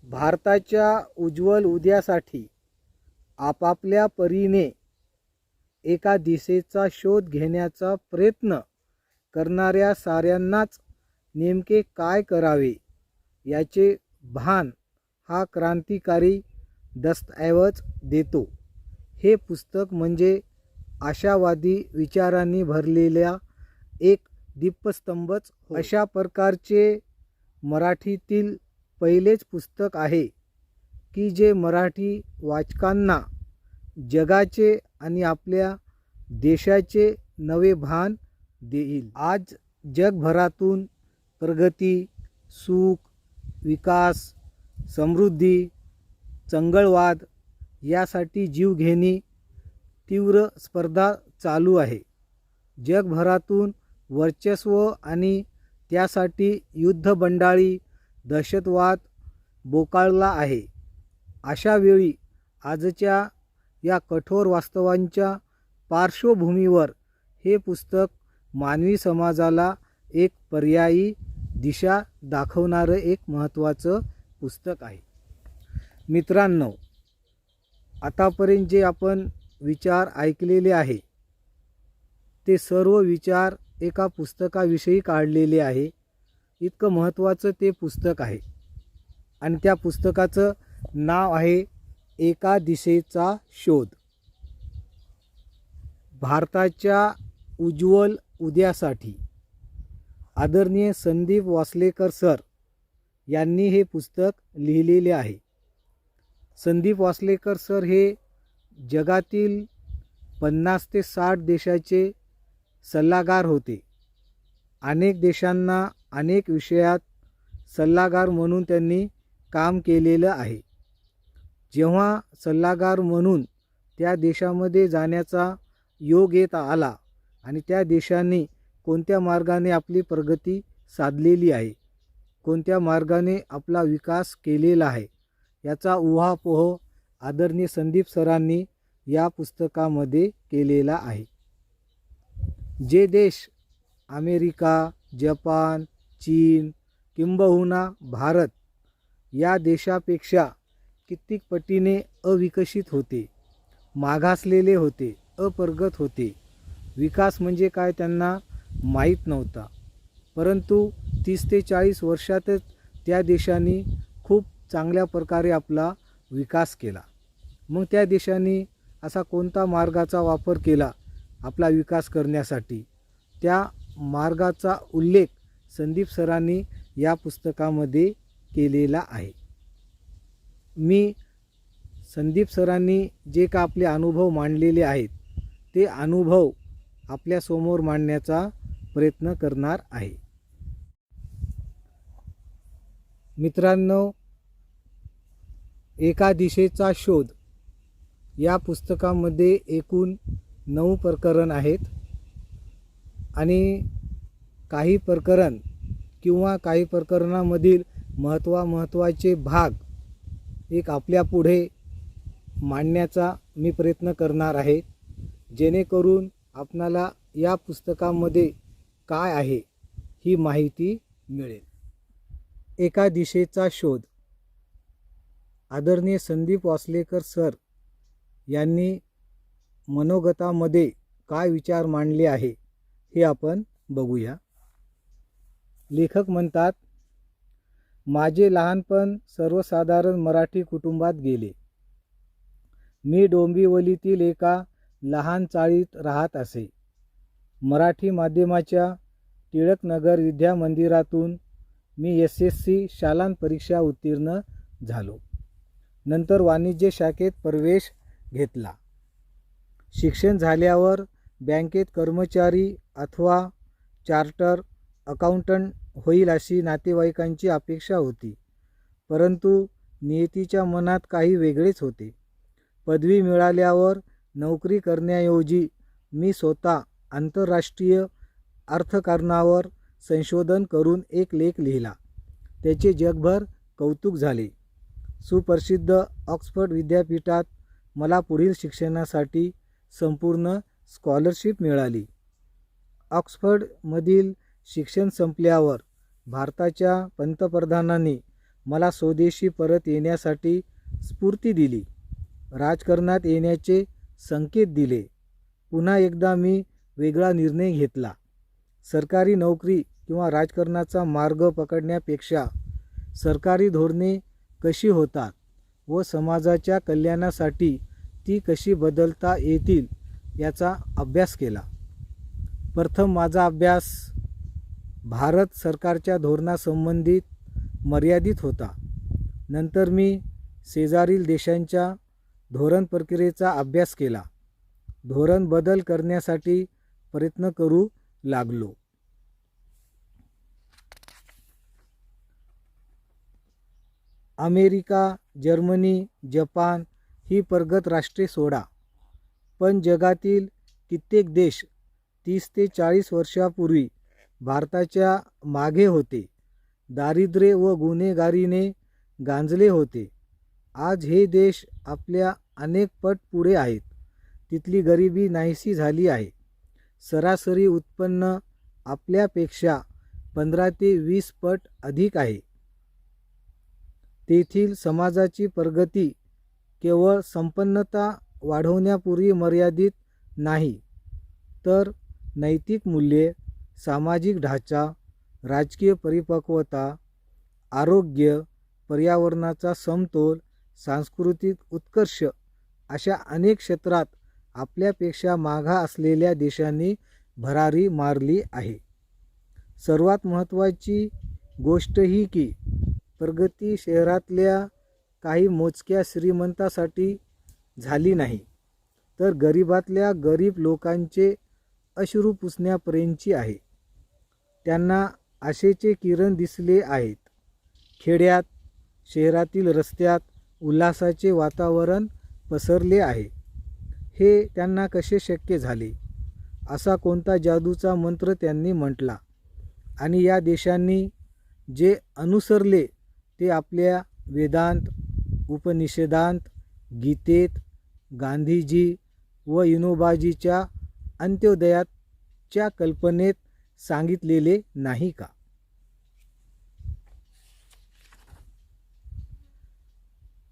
भारताच्या उज्ज्वल उद्यासाठी आपापल्या परीने एका दिशेचा शोध घेण्याचा प्रयत्न करणाऱ्या साऱ्यांनाच नेमके काय करावे याचे भान हा क्रांतिकारी दस्तऐवज देतो. हे पुस्तक म्हणजे आशावादी विचारांनी भरलेल्या एक दीपस्तंभच अशा प्रकारचे मराठीतील पहिलेच पुस्तक आहे की जे मराठी वाचकांना जगाचे आणि आपल्या देशाचे नवे भान देईल. आज जगभरातून प्रगती, सुख, विकास, समृद्धी, चंगळवाद यासाठी जीवघेणी तीव्र स्पर्धा चालू आहे. जगभरातून वर्चस्व आणि त्यासाठी युद्धबंडाळी दहशतवाद बोकाळला आहे. अशा वेळी आजच्या या कठोर वास्तवांच्या पार्श्वभूमीवर हे पुस्तक मानवी समाजाला एक पर्यायी दिशा दाखवणारं एक महत्त्वाचं पुस्तक आहे. मित्रांनो, आतापर्यंत जे आपण विचार ऐकलेले आहे ते सर्व विचार एका पुस्तकाविषयी काढलेले आहे. इतकं महत्त्वाचं ते पुस्तक आहे आणि त्या पुस्तकाचं नाव आहे एका दिशेचा शोध. भारताच्या उज्ज्वल उद्यासाठी आदरणीय संदीप वासलेकर सर यांनी हे पुस्तक लिहिलेले आहे. संदीप वासलेकर सर हे जगातील 50 ते 60 देशाचे सल्लागार होते. अनेक देशांना अनेक विषयात सल्लागार म्हणून त्यांनी काम केलेलं आहे. जेव्हा सल्लागार म्हणून त्या देशामध्ये जाण्याचा योग येत आला आणि त्या देशाने कोणत्या मार्गाने आपली प्रगती साधलेली आहे, कोणत्या मार्गाने आपला विकास केलेला आहे याचा उहापोह आदरणीय संदीप सरांनी या पुस्तकामध्ये केलेला आहे. जे देश अमेरिका, जपान, चीन किंबहुना भारत या देशापेक्षा कित्येक पटीने अविकसित होते, मागासलेले होते, अप्रगत होते, विकास म्हणजे काय त्यांना माहीत नव्हता, परंतु 30 ते 40 वर्षातच त्या देशाने खूप चांगल्या प्रकारे आपला विकास केला. मग त्या देशाने असा कोणता मार्गाचा वापर केला आपला विकास करण्यासाठी, त्या मार्गाचा उल्लेख संदीप सरांनी या पुस्तकामध्ये केलेला आहे. मी संदीप सरांनी जे का आपले अनुभव मांडलेले आहेत ते अनुभव आपल्यासमोर मांडण्याचा प्रयत्न करणार आहे. मित्रांनो, एका दिशेचा शोध या पुस्तकामध्ये एकूण 9 प्रकरण आहेत आणि काही प्रकरण किंवा काही प्रकरणामधील महत्त्वाचे भाग एक आपल्या पुढे मांडण्याचा मी प्रयत्न करणार आहे, जेणेकरून आपणाला या पुस्तकामध्ये काय आहे ही माहिती मिळेल. एका दिशेचा शोध आदरणीय संदीप वासलेकर सर यांनी मनोगतामध्ये काय विचार मांडले आहे हे आपण बघूया. लेखक म्हणतात, माझे लहानपण सर्वसाधारण मराठी कुटुंबात गेले. मी डोंबिवलीतील एका लहान चाळीत राहत असे. मराठी माध्यमाच्या टिळकनगर विद्या मंदिरातून मी SSC शालांत परीक्षा उत्तीर्ण झालो. नंतर वाणिज्य शाखेत प्रवेश घेतला. शिक्षण झाल्यावर बँकेत कर्मचारी अथवा चार्टर अकाउंटंट होईल अशी नातेवाईकांची अपेक्षा होती, परंतु नियतीच्या मनात काही वेगळेच होते. पदवी मिळाल्यावर नोकरी करण्याऐवजी मी स्वतः आंतरराष्ट्रीय अर्थकारणावर संशोधन करून एक लेख लिहिला. त्याचे जगभर कौतुक झाले. सुप्रसिद्ध ऑक्सफर्ड विद्यापीठात मला पुढील शिक्षणासाठी संपूर्ण स्कॉलरशिप मिळाली. ऑक्सफर्डमधील शिक्षण संपल्यावर भारताच्या पंतप्रधानांनी मला स्वदेशी परत येण्यासाठी स्फूर्ती दिली. राजकारणात येण्याचे संकेत दिले. पुन्हा एकदा मी वेगळा निर्णय घेतला. सरकारी नोकरी किंवा राजकारणाचा मार्ग पकडण्यापेक्षा सरकारी धोरणे कशी होतात व समाजाच्या कल्याणासाठी ती कशी बदलता येतील याचा अभ्यास केला. प्रथम माझा अभ्यास भारत सरकारच्या धोरणासंबंधित मर्यादित होता. नंतर मी शेजारील देशांच्या धोरण प्रक्रियेचा अभ्यास केला. धोरण बदल करण्यासाठी प्रयत्न करू लागलो. अमेरिका, जर्मनी, जपान ही प्रगत राष्ट्रे सोडा, पण जगातील कित्येक देश 30 ते 40 वर्षापूर्वी भारताच्या मागे होते. दारिद्र्य व गुन्हेगारीने गांजले होते. आज हे देश आपल्या अनेक पट पुढे आहेत. तिथली गरिबी नाहीशी झाली आहे. सरासरी उत्पन्न आपल्यापेक्षा 15 ते 20 पट अधिक आहे. तेथील समाजाची प्रगती केवळ संपन्नता वाढवण्यापुरती मर्यादित नाही, तर नैतिक मूल्ये, सामाजिक ढाचा, राजकीय परिपक्वता, आरोग्य, पर्यावरणाचा समतोल, सांस्कृतिक उत्कर्ष अशा अनेक क्षेत्रात आपल्यापेक्षा मागे असलेल्या देशांनी भरारी मारली आहे. सर्वात महत्त्वाची गोष्ट ही की प्रगती शहरातल्या काही मोजक्या श्रीमंतांसाठी झाली नाही, तर गरिबातल्या गरीब लोकांचे अश्रू पुसण्यापर्यंतची आहे. त्यांना आशेचे किरण दिसले आहेत. खेड्यात, शहरातील रस्त्यात उल्हासाचे वातावरण पसरले आहे. हे त्यांना कसे शक्य झाले? असा कोणता जादूचा मंत्र त्यांनी म्हटला? आणि या देशांनी जे अनुसरले ते आपल्या वेदांत, उपनिषदांत, गीतेत, गांधीजी व विनोबाजीच्या अंत्योदयाच्या कल्पनेत सांगितलेले नाही का?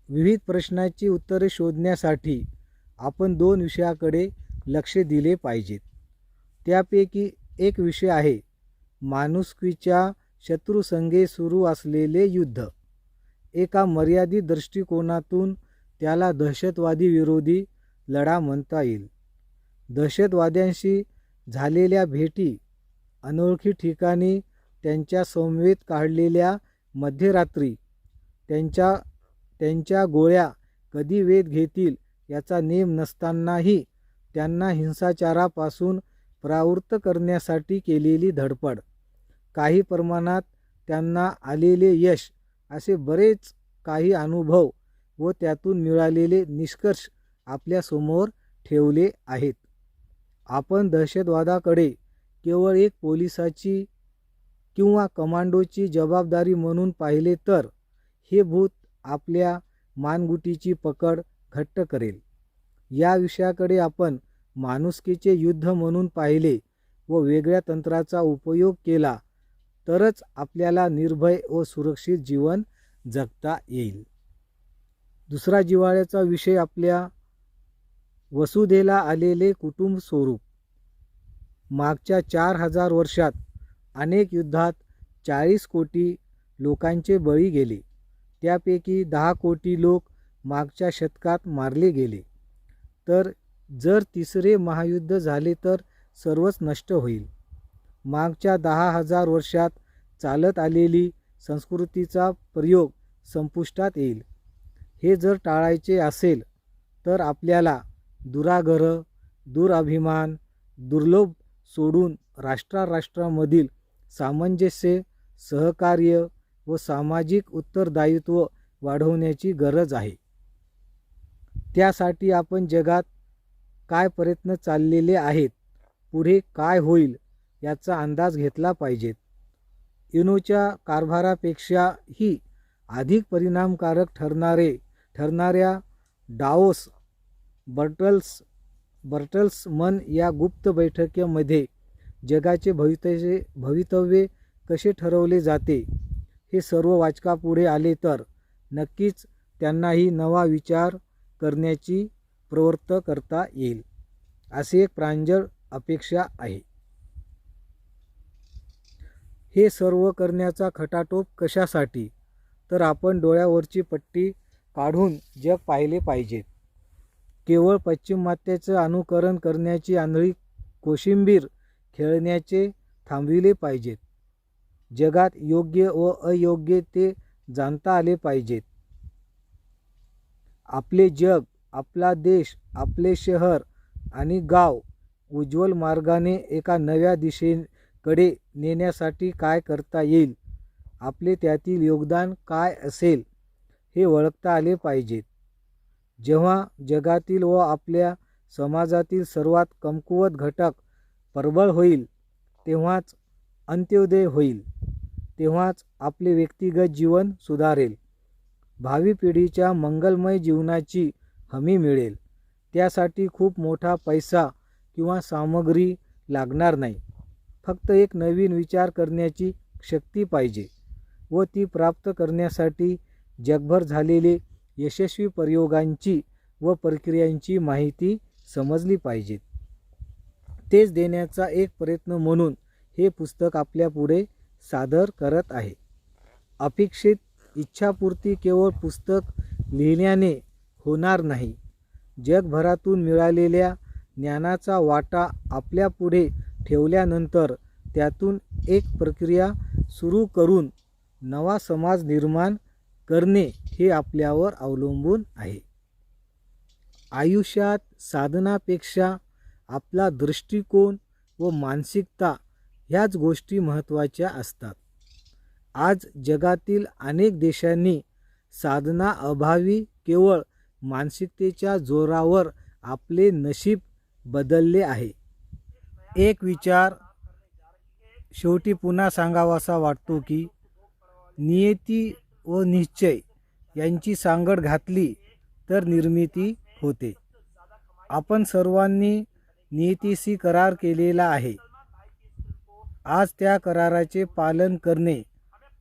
विविध प्रश्नांची उत्तरे शोधण्यासाठी आपण 2 विषयाकडे लक्ष दिले पाहिजेत. त्यापैकी एक विषय आहे माणुसकीच्या शत्रूसंगे सुरू असलेले युद्ध. एका मर्यादित दृष्टिकोनातून त्याला दहशतवादी विरोधी लढा म्हणता येईल. दहशतवाद्यांशी झालेल्या भेटी, अनोळखी ठिकाणी त्यांच्या समवेत काढलेल्या मध्यरात्री, त्यांच्या गोळ्या कधी वेध घेतील याचा नेम नसतानाही त्यांना हिंसाचारापासून परावृत्त करण्यासाठी केलेली धडपड, काही प्रमाणात त्यांना आलेले यश असे बरेच काही अनुभव व त्यातून मिळालेले निष्कर्ष आपल्यासमोर ठेवले आहेत. आपण दहशतवादाकडे केवळ एक पोलिसाची किंवा कमांडोची जबाबदारी म्हणून पाहिले तर हे भूत आपल्या मानगुटीची पकड घट्ट करेल. या विषयाकडे आपण माणुसकीचे युद्ध म्हणून पाहिले व वेगळ्या तंत्राचा उपयोग केला तरच आपल्याला निर्भय व सुरक्षित जीवन जगता येईल. दुसरा जिव्हाळ्याचा विषय आपल्या वसुधेला आलेले कुटुंब स्वरूप. मागच्या 4000 वर्षात अनेक युद्धात 40 कोटी लोकांचे बळी गेले. त्यापैकी 10 कोटी लोक मागच्या शतकात मारले गेले. तर जर तिसरे महायुद्ध झाले तर सर्वच नष्ट होईल. मागच्या 10,000 वर्षात चालत आलेली संस्कृतीचा प्रयोग संपुष्टात येईल. हे जर टाळायचे असेल तर आपल्याला दुराग्रह, दुराभिमान, दुर्लोभ सोडून राष्ट्रांमधील सामंजस्य, सहकार्य व सामाजिक उत्तरदायित्व वाढवण्याची गरज आहे. त्यासाठी आपण जगात काय प्रयत्न चाललेले आहेत, पुढे काय होईल याचा अंदाज घेतला पाहिजे. युनोच्या कारभारापेक्षाही अधिक परिणामकारक ठरणाऱ्या डावोस बर्टल्समन या गुप्त बैठकीमध्ये जगाचे भवितव्य कसे ठरवले जाते हे सर्व वाचकापुढे आले तर नक्कीच त्यांनाही नवा विचार करण्याची प्रवृत्त करता येईल, अशी एक प्रांजळ अपेक्षा आहे. हे सर्व करण्याचा खटाटोप कशासाठी? तर आपण डोळ्यावरची पट्टी काढून जग पाहिले पाहिजेत. केवळ पाश्चिमात्याचं अनुकरण करण्याची आंधळी कोशिंबीर खेळण्याचे थांबविले पाहिजेत. जगात योग्य व अयोग्य ते जाणता आले पाहिजेत. आपले जग, आपला देश, आपले शहर आणि गाव उज्ज्वल मार्गाने एका नव्या दिशेकडे नेण्यासाठी काय करता येईल, आपले त्यातील योगदान काय असेल हे ओळखता आले पाहिजेत. जेव्हा जगातील व आपल्या समाजातील सर्वात कमकुवत घटक प्रबळ होईल, तेव्हाच अंत्योदय होईल. तेव्हाच आपले व्यक्तिगत जीवन सुधारेल. भावी पिढीच्या मंगलमय जीवनाची हमी मिळेल. त्यासाठी खूप मोठा पैसा किंवा सामग्री लागणार नाही. फक्त एक नवीन विचार करण्याची शक्ती पाहिजे व ती प्राप्त करण्यासाठी जगभर झालेले यशस्वी प्रयोगांची व प्रक्रियांची माहिती समजली पाहिजे. तेच देण्याचा एक प्रयत्न म्हणून हे पुस्तक आपल्यापुढे सादर करत आहे. अपेक्षित इच्छापूर्ती केवळ पुस्तक लिहिण्याने होणार नाही. जगभरातून मिळालेल्या ज्ञानाचा वाटा आपल्यापुढे ठेवल्यानंतर त्यातून एक प्रक्रिया सुरू करून नवा समाज निर्माण करणे हे आपल्यावर अवलंबून आहे. आयुष्यात साधनापेक्षा आपला दृष्टिकोन व मानसिकता ह्याच गोष्टी महत्त्वाच्या असतात. आज जगातील अनेक देशांनी साधना अभावी केवळ मानसिकतेच्या जोरावर आपले नशीब बदलले आहे. एक विचार शेवटी पुन्हा सांगावासा वाटतो की नियती व निश्चय यांची सांगड घातली तर निर्मिती होते. आपण सर्वांनी नियतीशी करार केलेला आहे. आज त्या कराराचे पालन करणे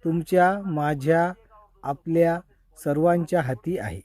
तुमच्या, माझ्या, आपल्या सर्वांच्या हाती आहे.